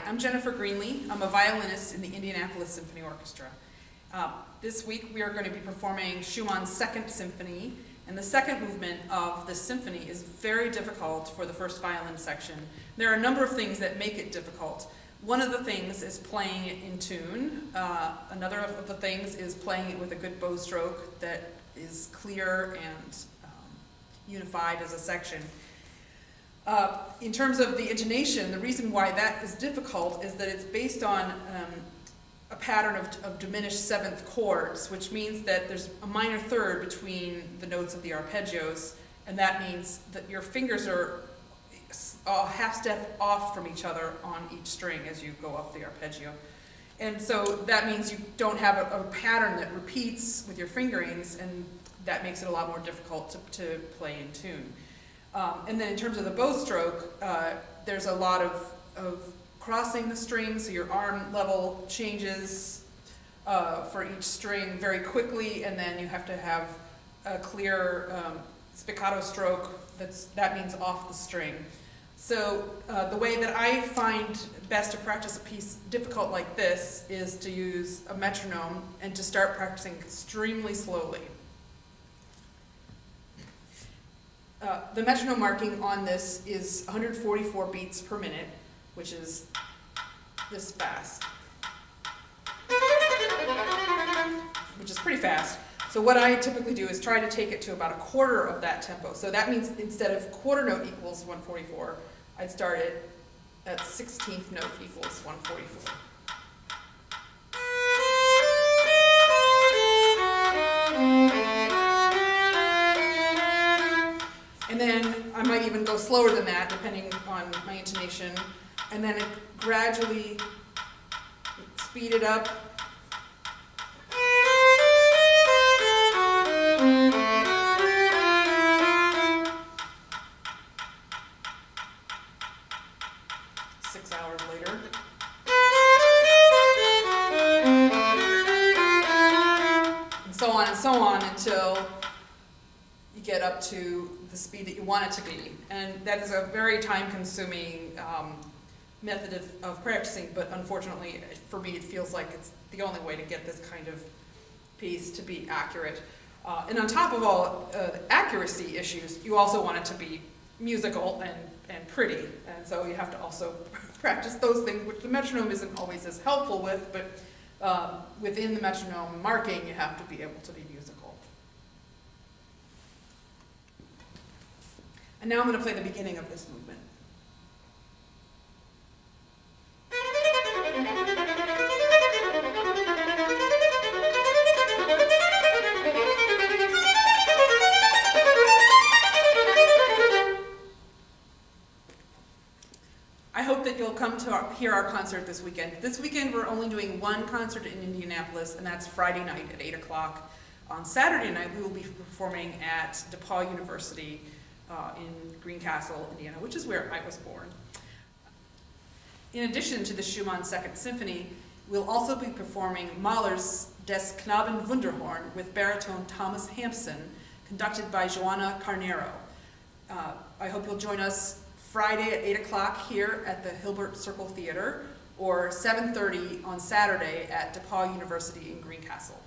I'm Jennifer Greenlee. I'm a violinist in the Indianapolis Symphony Orchestra. This week we are going to be performing Schumann's Second Symphony, and the second movement of this symphony is very difficult for the first violin section. There are a number of things that make it difficult. One of the things is playing it in tune. Another of the things is playing it with a good bow stroke that is clear and unified as a section. In terms of the intonation, the reason why that is difficult is that it's based on a pattern of diminished seventh chords, which means that there's a minor third between the notes of the arpeggios, and that means that your fingers are a half step off from each other on each string as you go up the arpeggio. And so that means you don't have a pattern that repeats with your fingerings, and that makes it a lot more difficult to play in tune. And then in terms of the bow stroke, there's a lot of crossing the strings, so your arm level changes for each string very quickly, and then you have to have a clear spiccato stroke that means off the string. So the way that I find best to practice a piece difficult like this is to use a metronome and to start practicing extremely slowly. The metronome marking on this is 144 beats per minute, which is this fast, which is pretty fast. So what I typically do is try to take it to about a quarter of that tempo. So that means instead of quarter note equals 144, I'd start it at 16th note equals 144. And then I might even go slower than that, depending on my intonation, and then gradually speed it up. Later. And so on until you get up to the speed that you want it to be. And that is a very time-consuming method of practicing, but unfortunately for me it feels like it's the only way to get this kind of piece to be accurate. And on top of all the accuracy issues, you also want it to be musical and pretty, and so you have to also practice those things, which the metronome isn't always as helpful with, but within the metronome marking, you have to be able to be musical. And now I'm going to play the beginning of this movement. I hope that you'll come to hear our concert this weekend. This weekend we're only doing one concert in Indianapolis, and that's Friday night at 8 o'clock. On Saturday night we will be performing at DePaul University in Greencastle, Indiana, which is where I was born. In addition to the Schumann Second Symphony, we'll also be performing Mahler's Des Knaben Wunderhorn with baritone Thomas Hampson, conducted by Joanna Carnero. I hope you'll join us Friday at 8 o'clock here at the Hilbert Circle Theater, or 7:30 on Saturday at DePaul University in Greencastle.